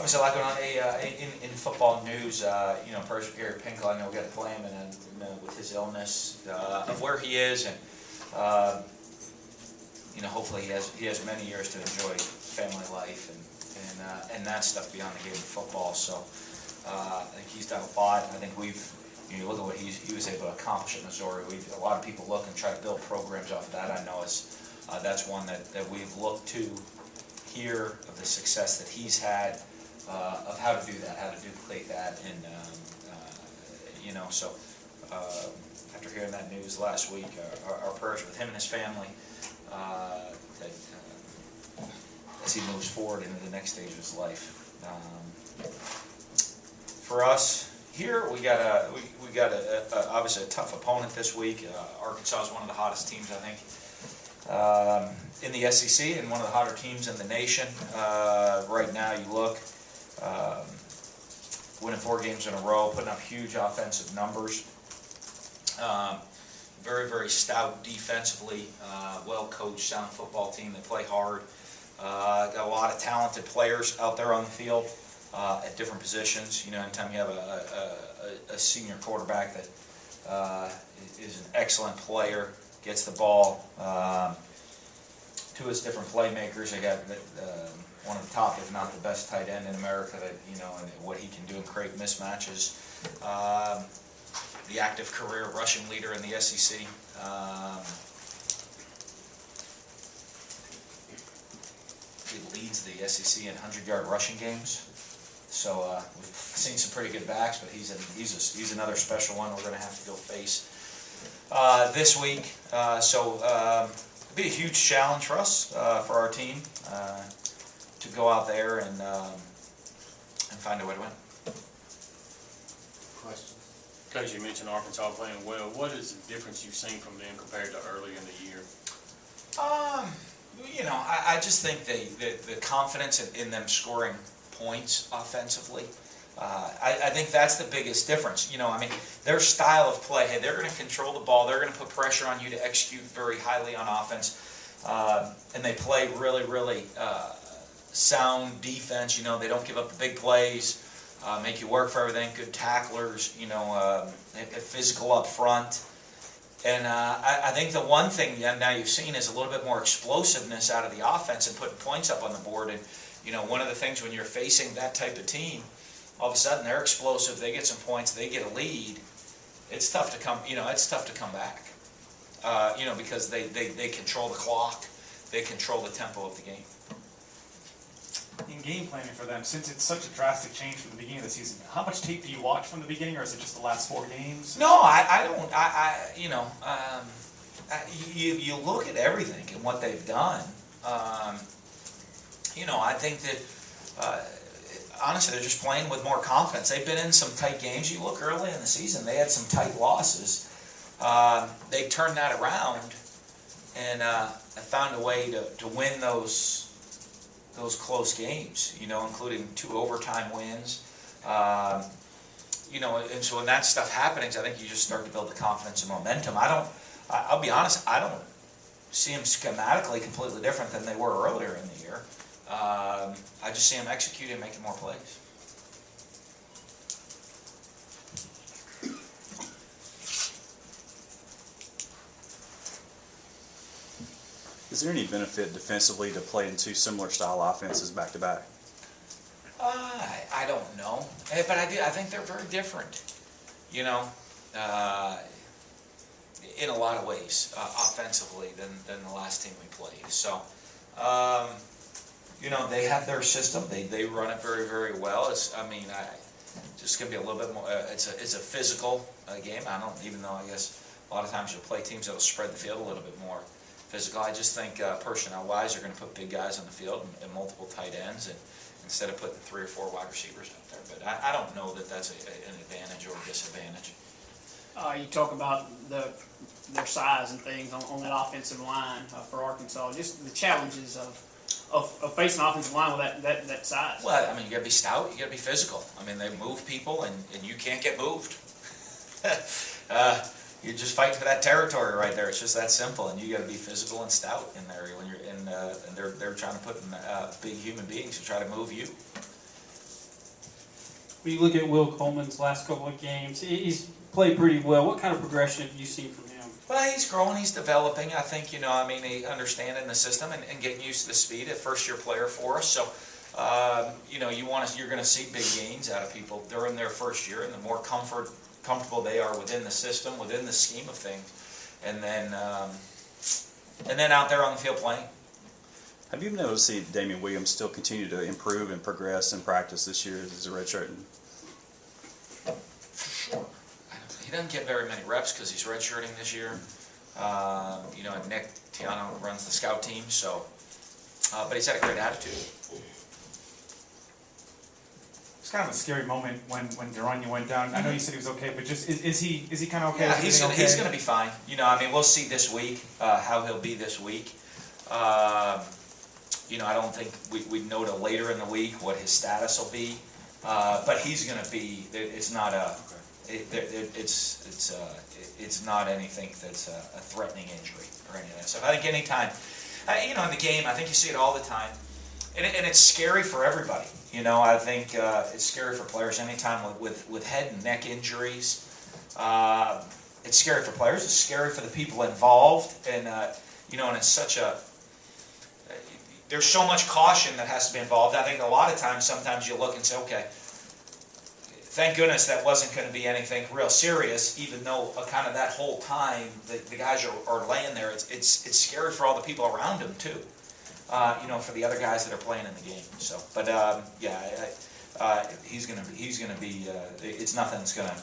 Obviously, a lot going on in football news. First Gary Pinkel, I know we got to play him, and with his illness, of where he is, and hopefully he has many years to enjoy family life and that stuff beyond the game of football. So I think he's done a lot. I think you look at what he was able to accomplish at Missouri. A lot of people look and try to build programs off of that. I know that's one that we've looked to hear of the success that he's had, of how to do that, how to duplicate that, and so after hearing that news last week, our prayers with him and his family, as he moves forward into the next stage of his life. For us here, we got obviously a tough opponent this week. Arkansas is one of the hottest teams, I think, in the SEC, and one of the hotter teams in the nation. Right now, you look, winning 4 games in a row, putting up huge offensive numbers. Very, very stout defensively, well-coached, sound football team. They play hard. Got a lot of talented players out there on the field at different positions. Anytime you have a senior quarterback that is an excellent player, gets the ball to his different playmakers. They got one of the top, if not the best, tight end in America. That and what he can do and create mismatches. The active career rushing leader in the SEC. He leads the SEC in 100-yard rushing games. So we've seen some pretty good backs, but he's another special one we're going to have to go face this week. So it'll be a huge challenge for us, for our team, to go out there and find a way to win. Question. Coach, you mentioned Arkansas playing well. What is the difference you've seen from them compared to early in the year? I just think the confidence in them scoring points offensively. I think that's the biggest difference. Their style of play, hey, they're going to control the ball. They're going to put pressure on you to execute very highly on offense. And they play really, really sound defense. They don't give up the big plays, make you work for everything, good tacklers, physical up front. And I think the one thing now you've seen is a little bit more explosiveness out of the offense and putting points up on the board. And one of the things when you're facing that type of team, all of a sudden they're explosive, they get some points, they get a lead. It's tough to come, it's tough to come back, because they control the clock, they control the tempo of the game. In game planning for them, since it's such a drastic change from the beginning of the season, how much tape do you watch from the beginning, or is it just the last 4 games? No, I don't. You look at everything and what they've done. I think that honestly, they're just playing with more confidence. They've been in some tight games. You look early in the season, they had some tight losses. They turned that around and found a way to win those close games, including 2 overtime wins. And so when that stuff happens, I think you just start to build the confidence and momentum. I'll be honest, I don't see them schematically completely different than they were earlier in the year. I just see them executing and making more plays. Is there any benefit defensively to playing 2 similar style offenses back to back? I don't know, but I think they're very different. In a lot of ways, offensively than the last team we played. So, they have their system. They run it very, very well. It's just gonna be a little bit more. It's a physical game. I don't even know. I guess a lot of times you'll play teams that'll spread the field a little bit more physical. I just think personnel-wise, you're going to put big guys on the field and multiple tight ends, and instead of putting 3 or 4 wide receivers out there. But I don't know that that's an advantage or a disadvantage. You talk about their size and things on that offensive line for Arkansas. Just the challenges of facing an offensive line with that size. Well, you got to be stout. You got to be physical. They move people, and you can't get moved. You're just fighting for that territory right there. It's just that simple, and you got to be physical and stout in there when you're in. And they're trying to put in big human beings to try to move you. When you look at Will Coleman's last couple of games, he's played pretty well. What kind of progression have you seen from him? Well, he's growing, he's developing. I think, he understanding the system and getting used to the speed. A first-year player for us, so you're going to see big gains out of people during their first year, and the more comfortable they are within the system, within the scheme of things, and then out there on the field playing. Have you been able to see Damian Williams still continue to improve and progress in practice this year as a redshirt? Sure. He doesn't get very many reps because he's redshirting this year. Nick Tiano runs the scout team, so but he's had a great attitude. It's kind of a scary moment when Duranya went down. I know you said he was okay, but just is he kind of okay? Yeah, Is he he's going to be fine. We'll see this week how he'll be this week. I don't think we know till later in the week what his status will be, but he's going to be. It's not it's not anything that's a threatening injury or any of that stuff. I think anytime, in the game, I think you see it all the time, and it's scary for everybody. I think it's scary for players anytime with head and neck injuries. It's scary for players. It's scary for the people involved, and and it's such a. There's so much caution that has to be involved. I think a lot of times, sometimes you look and say, okay, thank goodness that wasn't going to be anything real serious, even though kind of that whole time the guys are laying there. It's scary for all the people around him too. For the other guys that are playing in the game. So, but he's gonna be. It's nothing that's gonna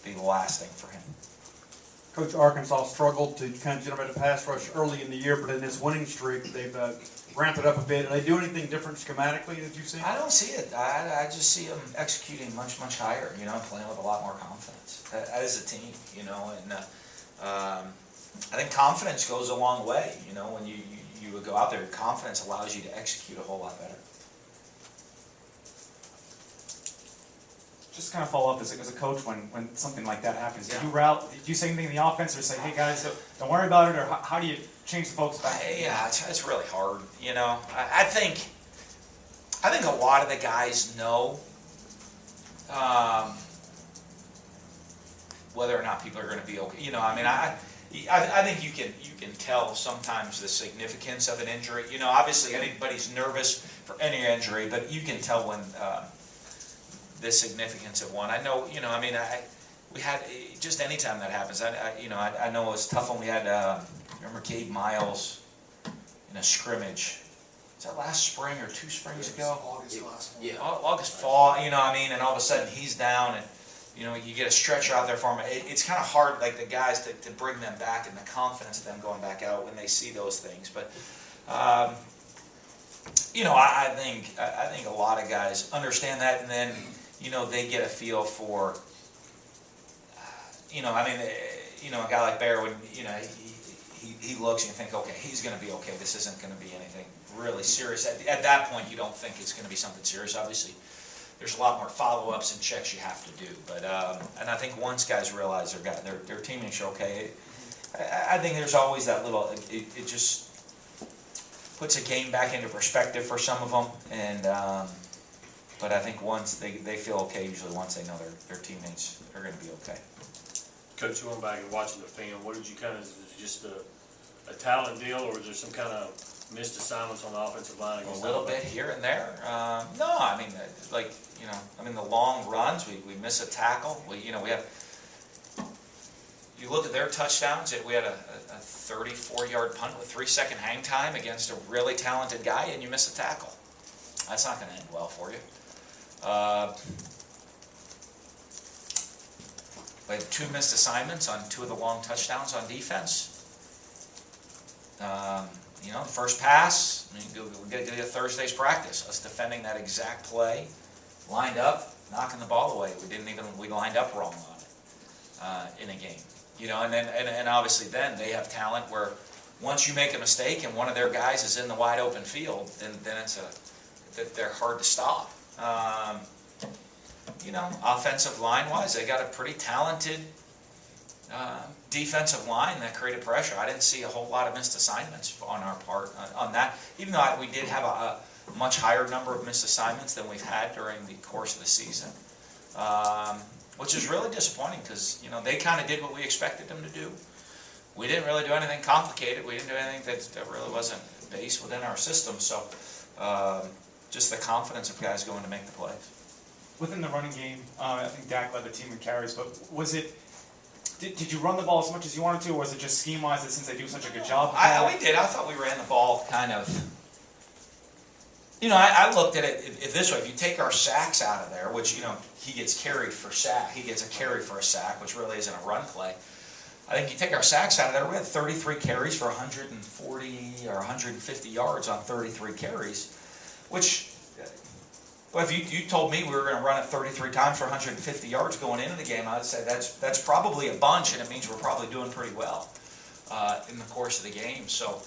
be lasting for him. Coach, Arkansas struggled to kind of generate a pass rush early in the year, but in this winning streak, they've ramped it up a bit. Do they do anything different schematically that you've seen? I don't see it. I just see them executing much higher. Playing with a lot more confidence as a team. And I think confidence goes a long way. When you would go out there, confidence allows you to execute a whole lot better. Just kind of follow up as a coach when something like that happens. Yeah. Did you say anything in the offense or say, hey guys, don't worry about it, or how do you change the focus back? Yeah, it's really hard. I think a lot of the guys know whether or not people are going to be okay. I think you can tell sometimes the significance of an injury. Obviously anybody's nervous for any injury, but you can tell when the significance of one. I know, we had just any time that happens. I know it was tough when we had. Remember Gabe Miles in a scrimmage. Was that last spring or 2 springs ago? August last fall. Yeah, August fall. And all of a sudden he's down and. You get a stretcher out there for them. It's kind of hard, like the guys, to bring them back and the confidence of them going back out when they see those things. But, I think a lot of guys understand that, and then, they get a feel for, a guy like Bear, when, he looks and you think, okay, he's going to be okay. This isn't going to be anything really serious. At that point, you don't think it's going to be something serious, obviously. There's a lot more follow-ups and checks you have to do, but and I think once guys realize their teammates are okay, I think there's always that little. It just puts a game back into perspective for some of them, and but I think once they feel okay, usually once they know their teammates are going to be okay. Coach, you went back and watching the film. What did you kind of? Is it just a talent deal, or is there some kind of missed assignments on the offensive line? A little bit here and there. No, the long runs, we miss a tackle. We have. You look at their touchdowns. We had a 34-yard punt with 3-second hang time against a really talented guy, and you miss a tackle. That's not going to end well for you. We had 2 missed assignments on 2 of the long touchdowns on defense. The first pass, we get to Thursday's practice. Us defending that exact play, lined up, knocking the ball away. We lined up wrong on it in a game. And obviously then they have talent where once you make a mistake and one of their guys is in the wide open field, then they're hard to stop. Offensive line wise, they got a pretty talented defensive line that created pressure. I didn't see a whole lot of missed assignments on our part on that, even though we did have a much higher number of missed assignments than we've had during the course of the season. which is really disappointing because, you know, they kind of did what we expected them to do. We didn't really do anything complicated. We didn't do anything that really wasn't based within our system. So just the confidence of guys going to make the plays. Within the running game, I think Dak led the team in carries, but was it, did you run the ball as much as you wanted to, or was it just scheme-wise that since they do such a good job? We did. I thought we ran the ball kind of, you know, I looked at it this way. If you take our sacks out of there, which, you know, he gets carried for sack, he gets a carry for a sack, which really isn't a run play. I think you take our sacks out of there, we had 33 carries for 140 or 150 yards on 33 carries, which, well, if you told me we were going to run it 33 times for 150 yards going into the game, I'd say that's probably a bunch, and it means we're probably doing pretty well in the course of the game. So,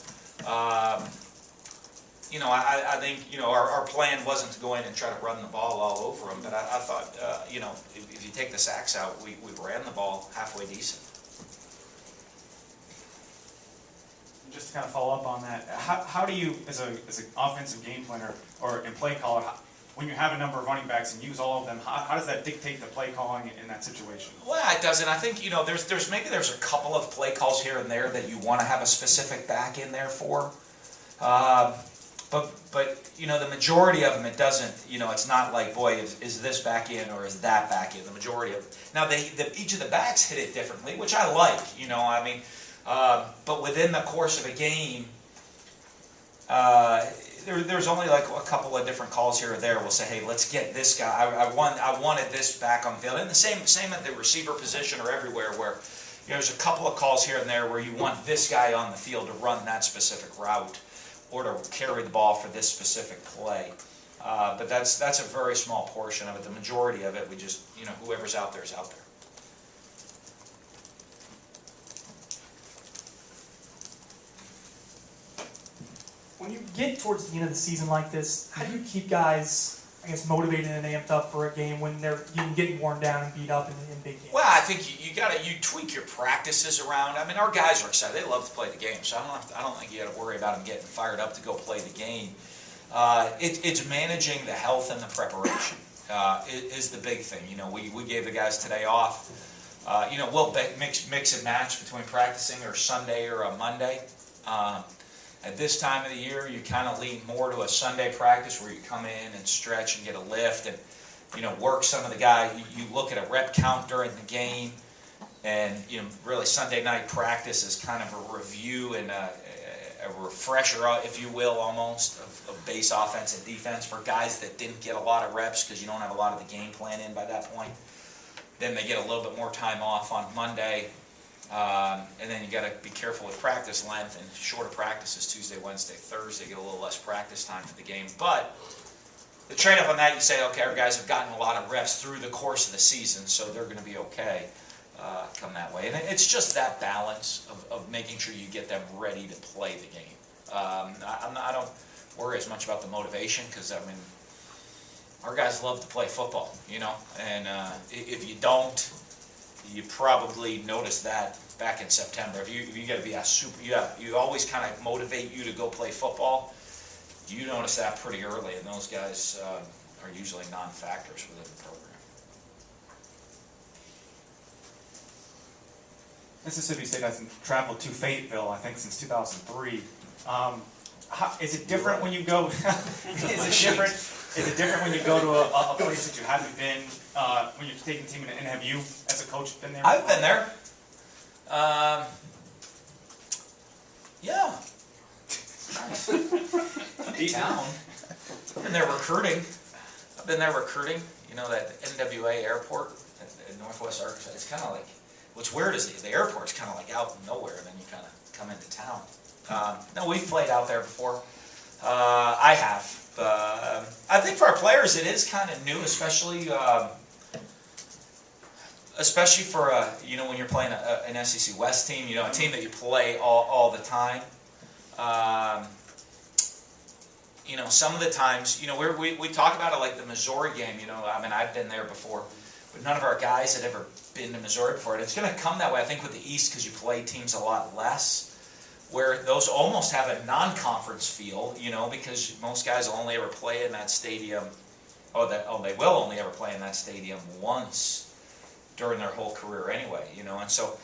you know, I think, you know, our plan wasn't to go in and try to run the ball all over them, but I thought, you know, if you take the sacks out, we ran the ball halfway decent. Just to kind of follow up on that, how do you, as an offensive game planner or in play caller, when you have a number of running backs and use all of them, how does that dictate the play calling in that situation? Well, it doesn't. I think, you know, there's a couple of play calls here and there that you want to have a specific back in there for. But you know, the majority of them, it doesn't, you know, it's not like, boy, is this back in or is that back in? The majority of now, each of the backs hit it differently, which I like, you know, I mean, but within the course of a game, there's only like a couple of different calls here or there. We'll say, hey, let's get this guy. I wanted this back on the field. And the same at the receiver position or everywhere where, you know, there's a couple of calls here and there where you want this guy on the field to run that specific route or to carry the ball for this specific play. But that's a very small portion of it. The majority of it, we just, you know, whoever's out there is out there. When you get towards the end of the season like this, how do you keep guys, I guess, motivated and amped up for a game when they're getting worn down and beat up in big games? Well, I think you tweak your practices around. I mean, our guys are excited. They love to play the game, so I don't think you got to worry about them getting fired up to go play the game. It's managing the health and the preparation is the big thing. You know, we gave the guys today off. You know, we'll mix and match between practicing or Sunday or a Monday. At this time of the year, you kind of lean more to a Sunday practice where you come in and stretch and get a lift and, you know, work some of the guys. You look at a rep count during the game, and, you know, really Sunday night practice is kind of a review and a refresher, if you will, almost, of base offense and defense for guys that didn't get a lot of reps because you don't have a lot of the game plan in by that point. Then they get a little bit more time off on Monday. And then you got to be careful with practice length, and shorter practices Tuesday, Wednesday, Thursday, get a little less practice time for the game. But the trade-off on that, you say, okay, our guys have gotten a lot of reps through the course of the season, so they're going to be okay come that way. And it's just that balance of making sure you get them ready to play the game. I don't worry as much about the motivation because, I mean, our guys love to play football, you know, and if you don't, you probably noticed that back in September. If you got to be you always kind of motivate you to go play football. You notice that pretty early, and those guys are usually non-factors within the program. Mississippi State hasn't traveled to Fayetteville, I think, since 2003. Is it different when you go? Is it different when you go to a place that you haven't been when you're taking the team? And have you, as a coach, been there? I've been there. Yeah. Nice. Neat town. I've been there recruiting. You know, that NWA airport in Northwest Arkansas. It's kind of like, what's weird is the airport's kind of like out in nowhere, and then you kind of come into town. No, we've played out there before. I have. I think for our players, it is kind of new, especially for you know, when you're playing an SEC West team, you know, a team that you play all the time. You know, some of the times, you know, we talk about it like the Missouri game. You know, I mean, I've been there before, but none of our guys had ever been to Missouri before. And it's going to come that way, I think, with the East because you play teams a lot less, where those almost have a non-conference feel, you know, because most guys will only ever play in that stadium They will only ever play in that stadium once during their whole career anyway, you know, and so,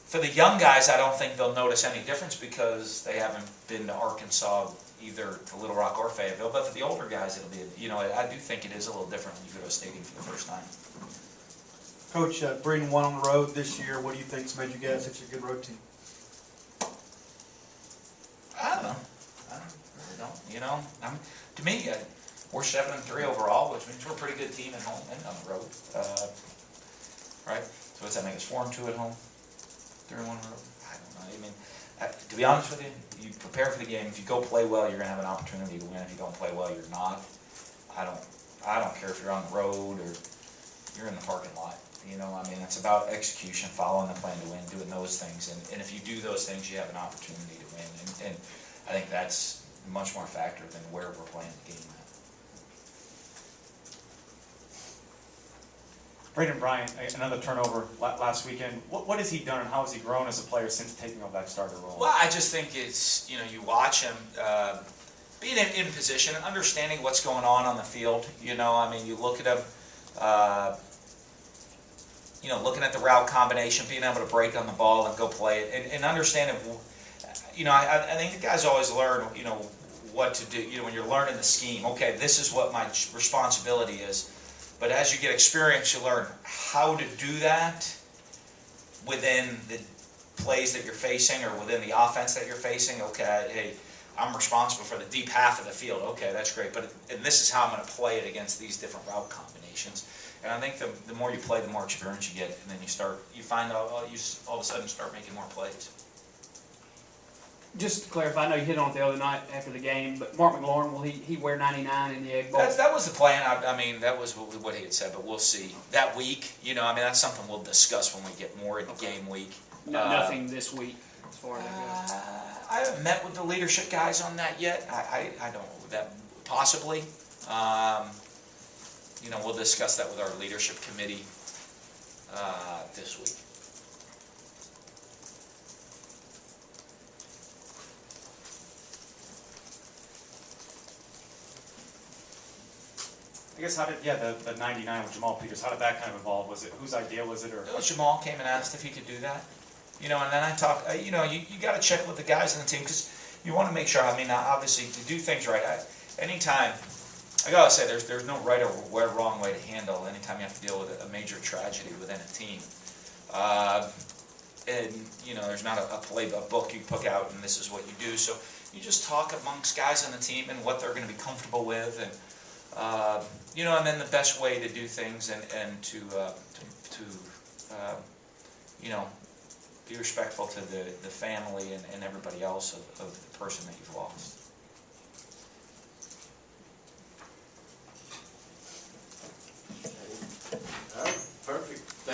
for the young guys, I don't think they'll notice any difference because they haven't been to Arkansas, either to Little Rock or Fayetteville, but for the older guys, it'll be, you know, I do think it is a little different when you go to a stadium for the first time. Coach, Breeden won on the road this year. What do you think's made you guys such a good road team? I don't know. I really don't. You know, to me, we're 7-3 overall, which means we're a pretty good team at home and on the road. Right? So what's that make us 4-2 at home? 3-1 road? I don't know. I mean, to be honest with you, you prepare for the game. If you go play well, you're gonna have an opportunity to win. If you don't play well, you're not. I don't care if you're on the road or you're in the parking lot. You know, I mean, it's about execution, following the plan to win, doing those things, and if you do those things, you have an opportunity to win, and I think that's much more factor than where we're playing the game at. Braden Bryant, another turnover last weekend. What has he done and how has he grown as a player since taking over that starter role? Well, I just think it's, you know, you watch him being in position, understanding what's going on the field. You know, I mean, you look at him, you know, looking at the route combination, being able to break on the ball and go play it, and understanding, you know, I think the guys always learn, you know, what to do. You know, when you're learning the scheme, okay, this is what my responsibility is. But as you get experience, you learn how to do that within the plays that you're facing or within the offense that you're facing. Okay, hey, I'm responsible for the deep half of the field. Okay, that's great. And this is how I'm going to play it against these different route combinations. And I think the more you play, the more experience you get, and then you find out you all of a sudden start making more plays. Just to clarify, I know you hit on it the other night after the game, but Mark McLaurin, will he wear 99 in the Egg Bowl? That was the plan. I mean, that was what he had said, but we'll see. That week, you know, I mean, that's something we'll discuss when we get more into game week. Nothing this week as far as that goes. I haven't met with the leadership guys on that yet. I don't know that possibly. You know, we'll discuss that with our leadership committee this week. I guess the 99 with Jamal Peters, how did that kind of evolve? Was it, whose idea was it? Or Jamal came and asked if he could do that. You know, and then I talked, you know, you got to check with the guys on the team because you want to make sure, I mean, obviously, to do things right, anytime, I got to say, there's no right or wrong way to handle anytime you have to deal with a major tragedy within a team. And, you know, there's not a book you put out and this is what you do. So you just talk amongst guys on the team and what they're going to be comfortable with and, you know, and then the best way to do things and to you know, be respectful to the family and everybody else of the person that you've lost.